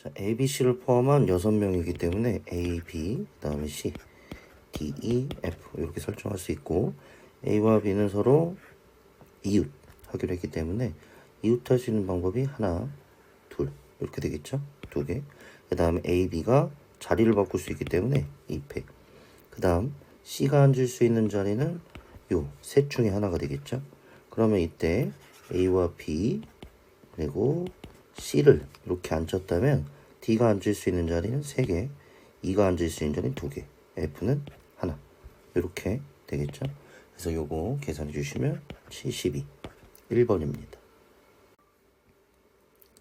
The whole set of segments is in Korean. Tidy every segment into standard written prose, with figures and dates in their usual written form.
자, A, B, C를 포함한 6명이기 때문에 A, B, 그 다음에 C, D, E, F 이렇게 설정할 수 있고, A와 B는 서로 이웃 하기로 했기 때문에 이웃할 수 있는 방법이 하나, 둘 이렇게 되겠죠? 두 개. 그 다음에 A, B가 자리를 바꿀 수 있기 때문에 2팩. 그 다음 C가 앉을 수 있는 자리는 요 셋 중에 하나가 되겠죠? 그러면 이때 A와 B 그리고 C를 이렇게 앉혔다면 D가 앉을 수 있는 자리는 3개, E가 앉을 수 있는 자리는 2개, F는 하나 이렇게 되겠죠? 그래서 요거 계산해 주시면 72 1번입니다.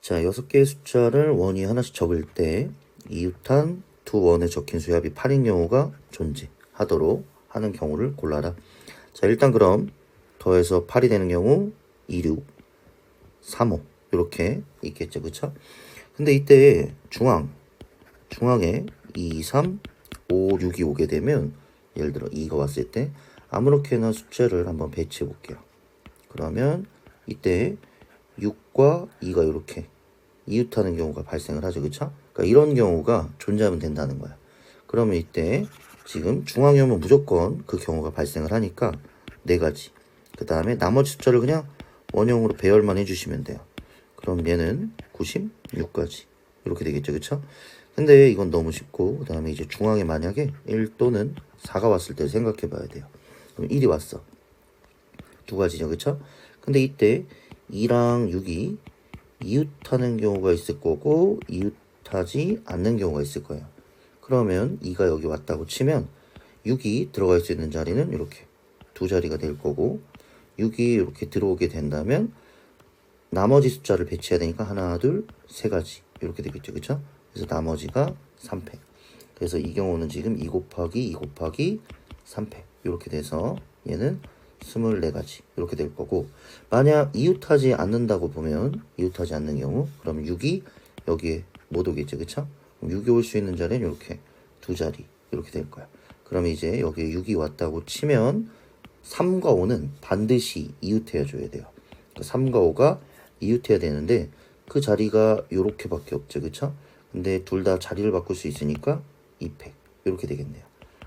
자, 6개의 숫자를 원위 하나씩 적을 때 이웃한 두 원에 적힌 수합이 8인 경우가 존재하도록 하는 경우를 골라라. 자, 일단 그럼 더해서 8이 되는 경우 2, 6, 3, 5 이렇게 있겠죠, 그쵸? 근데 이때 중앙에 2, 3, 5, 6이 오게 되면 예를 들어 2가 왔을 때 아무렇게나 숫자를 한번 배치해 볼게요. 그러면 이때 6과 2가 이렇게 이웃하는 경우가 발생을 하죠, 그쵸? 그러니까 이런 경우가 존재하면 된다는 거야. 그러면 이때 지금 중앙에 오면 무조건 그 경우가 발생을 하니까 4가지. 그 다음에 나머지 숫자를 그냥 원형으로 배열만 해주시면 돼요. 그럼 얘는 96까지 이렇게 되겠죠, 그쵸? 근데 이건 너무 쉽고, 그 다음에 이제 중앙에 만약에 1 또는 4가 왔을 때 생각해 봐야 돼요. 그럼 1이 왔어. 2가지죠, 그쵸? 근데 이때 2랑 6이 이웃하는 경우가 있을 거고 이웃하지 않는 경우가 있을 거예요. 그러면 2가 여기 왔다고 치면 6이 들어갈 수 있는 자리는 이렇게 2자리가 될 거고, 6이 이렇게 들어오게 된다면 나머지 숫자를 배치해야 되니까 하나, 둘, 3가지 이렇게 되겠죠, 그쵸? 그래서 나머지가 3팩. 그래서 이 경우는 지금 2 곱하기 2 곱하기 3팩 이렇게 돼서 얘는 24가지 이렇게 될 거고, 만약 이웃하지 않는다고 보면 이웃하지 않는 경우 그럼 6이 여기에 못 오겠죠, 그쵸? 6이 올 수 있는 자리는 이렇게 2자리 이렇게 될 거야. 그럼 이제 여기에 6이 왔다고 치면 3과 5는 반드시 이웃해야 줘야 돼요. 3과 5가 이웃해야 되는데 그 자리가 요렇게밖에 없죠, 그쵸? 근데 둘 다 자리를 바꿀 수 있으니까 2팩 이렇게 되겠네요.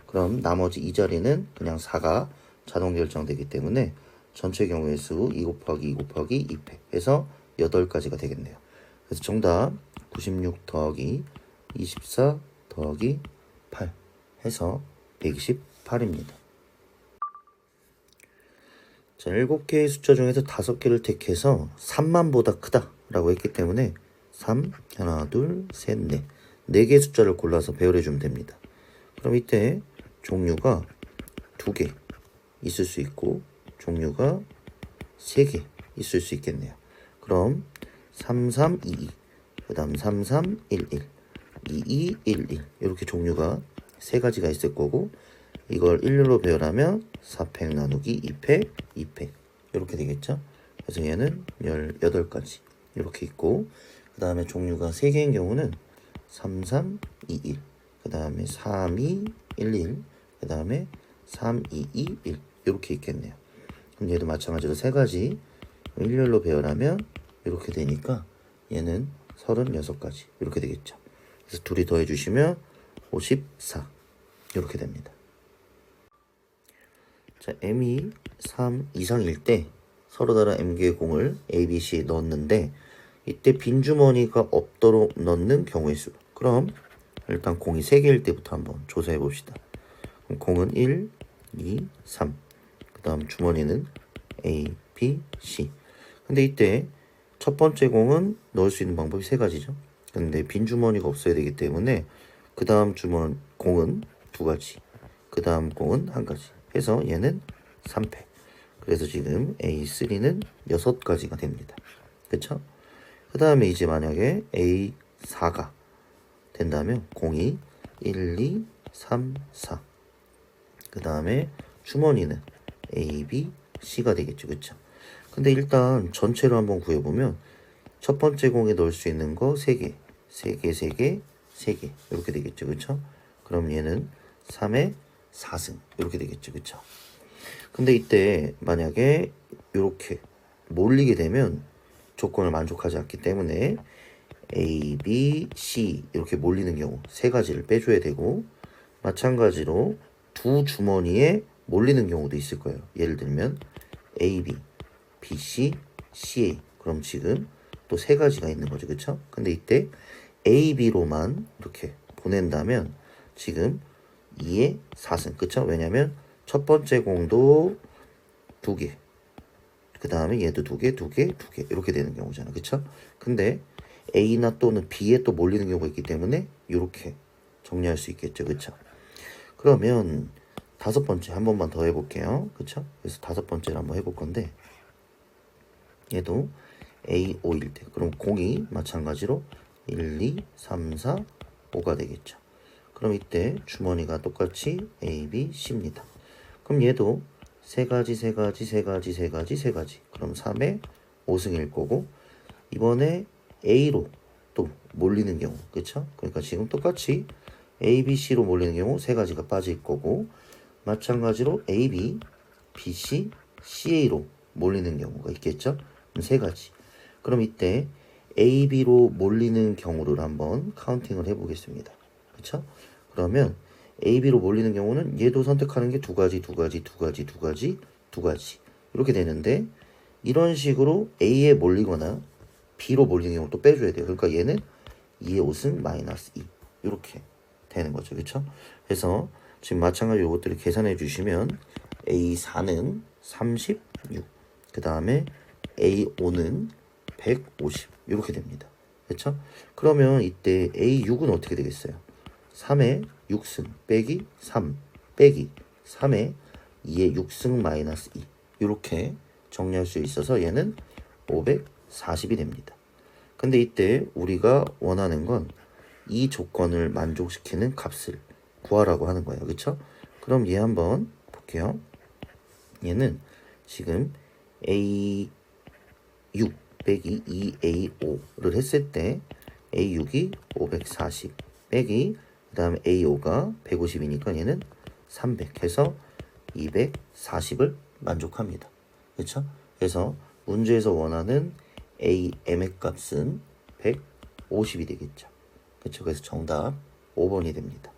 그럼 나머지 이 자리는 그냥 4가 자동 결정되기 때문에 전체 경우의 수 2 곱하기 2 곱하기 2팩 해서 8가지가 되겠네요. 그래서 정답 96 더하기 24 더하기 8 해서 128입니다. 자, 7개의 숫자 중에서 5개를 택해서 3만보다 크다 라고 했기 때문에 3, 하나, 둘, 셋, 넷 4개의 숫자를 골라서 배열해 주면 됩니다. 그럼 이때 종류가 2개 있을 수 있고 종류가 3개 있을 수 있겠네요. 그럼 3322, 그 다음 3311, 2211 이렇게 종류가 3가지가 있을 거고, 이걸 일렬로 배열하면 4팩 나누기 2팩 2팩 이렇게 되겠죠. 그래서 얘는 18가지 이렇게 있고, 그 다음에 종류가 3개인 경우는 3321, 그 다음에 3211, 그 다음에 3221 이렇게 있겠네요. 그럼 얘도 마찬가지로 3가지 일렬로 배열하면 이렇게 되니까 얘는 36가지 이렇게 되겠죠. 그래서 둘이 더해 주시면 54 이렇게 됩니다. 자, m이 3 이상일 때 서로 다른 m개의 공을 A, B, C 넣었는데 이때 빈 주머니가 없도록 넣는 경우의 수. 그럼 일단 공이 3개일 때부터 한번 조사해 봅시다. 그럼 공은 1, 2, 3. 그 다음 주머니는 A, B, C. 근데 이때 첫 번째 공은 넣을 수 있는 방법이 3가지죠. 근데 빈 주머니가 없어야 되기 때문에 그 다음 공은 2가지. 그 다음 공은 1가지. 해서 얘는 3팩. 그래서 지금 A3는 6가지가 됩니다. 그쵸? 그 다음에 이제 만약에 A4가 된다면 공이 1, 2, 3, 4. 그 다음에 주머니는 A, B, C가 되겠죠. 그쵸? 근데 일단 전체로 한번 구해보면 첫 번째 공에 넣을 수 있는 거 3개, 3개, 3개, 3개 이렇게 되겠죠. 그쵸? 그럼 얘는 3의 4승 이렇게 되겠죠. 그쵸? 근데 이때 만약에 이렇게 몰리게 되면 조건을 만족하지 않기 때문에 A, B, C 이렇게 몰리는 경우 세 가지를 빼줘야 되고, 마찬가지로 두 주머니에 몰리는 경우도 있을 거예요. 예를 들면 A, B, B, C, C, A. 그럼 지금 또 세 가지가 있는 거죠. 그쵸? 근데 이때 A, B로만 이렇게 보낸다면 지금 2의 4승. 그쵸? 왜냐면 첫 번째 공도 2개, 그 다음에 얘도 2개, 2개, 2개 이렇게 되는 경우잖아. 그쵸? 근데 A나 또는 B에 또 몰리는 경우가 있기 때문에 이렇게 정리할 수 있겠죠. 그쵸? 그러면 다섯 번째 한 번만 더 해볼게요. 그쵸? 그래서 다섯 번째를 한번 해볼 건데, 얘도 A, O일 때 그럼 공이 마찬가지로 1, 2, 3, 4, 5가 되겠죠. 그럼 이때 주머니가 똑같이 A, B, C입니다. 그럼 얘도 세 가지, 세 가지, 세 가지, 세 가지, 세 가지. 그럼 3의 5승일 거고, 이번에 A로 또 몰리는 경우, 그쵸? 그러니까 지금 똑같이 A, B, C로 몰리는 경우 세 가지가 빠질 거고, 마찬가지로 A, B, B, C, C, A로 몰리는 경우가 있겠죠? 그럼 세 가지. 그럼 이때 A, B로 몰리는 경우를 한번 카운팅을 해보겠습니다. 그쵸? 그러면 A, B로 몰리는 경우는 얘도 선택하는 게 두 가지, 두 가지, 두 가지, 두 가지, 두 가지 이렇게 되는데, 이런 식으로 A에 몰리거나 B로 몰리는 경우 또 빼줘야 돼요. 그러니까 얘는 2의 5승 마이너스 2 이렇게 되는 거죠. 그쵸? 그래서 지금 마찬가지로 이것들을 계산해 주시면 A4는 36, 그 다음에 A5는 150 이렇게 됩니다. 그쵸? 그러면 이때 A6은 어떻게 되겠어요? 3의 6승 빼기 3 빼기 3의 2의 6승 마이너스 2 이렇게 정리할 수 있어서 얘는 540이 됩니다. 근데 이때 우리가 원하는 건 이 조건을 만족시키는 값을 구하라고 하는 거예요. 그쵸? 그럼 얘 한번 볼게요. 얘는 지금 A6 빼기 2A5를 했을 때 A6이 540 빼기 그 다음에 A5가 150이니까 얘는 300 해서 240을 만족합니다. 그쵸? 그래서 문제에서 원하는 AM의 값은 150이 되겠죠. 그쵸? 그래서 정답 5번이 됩니다.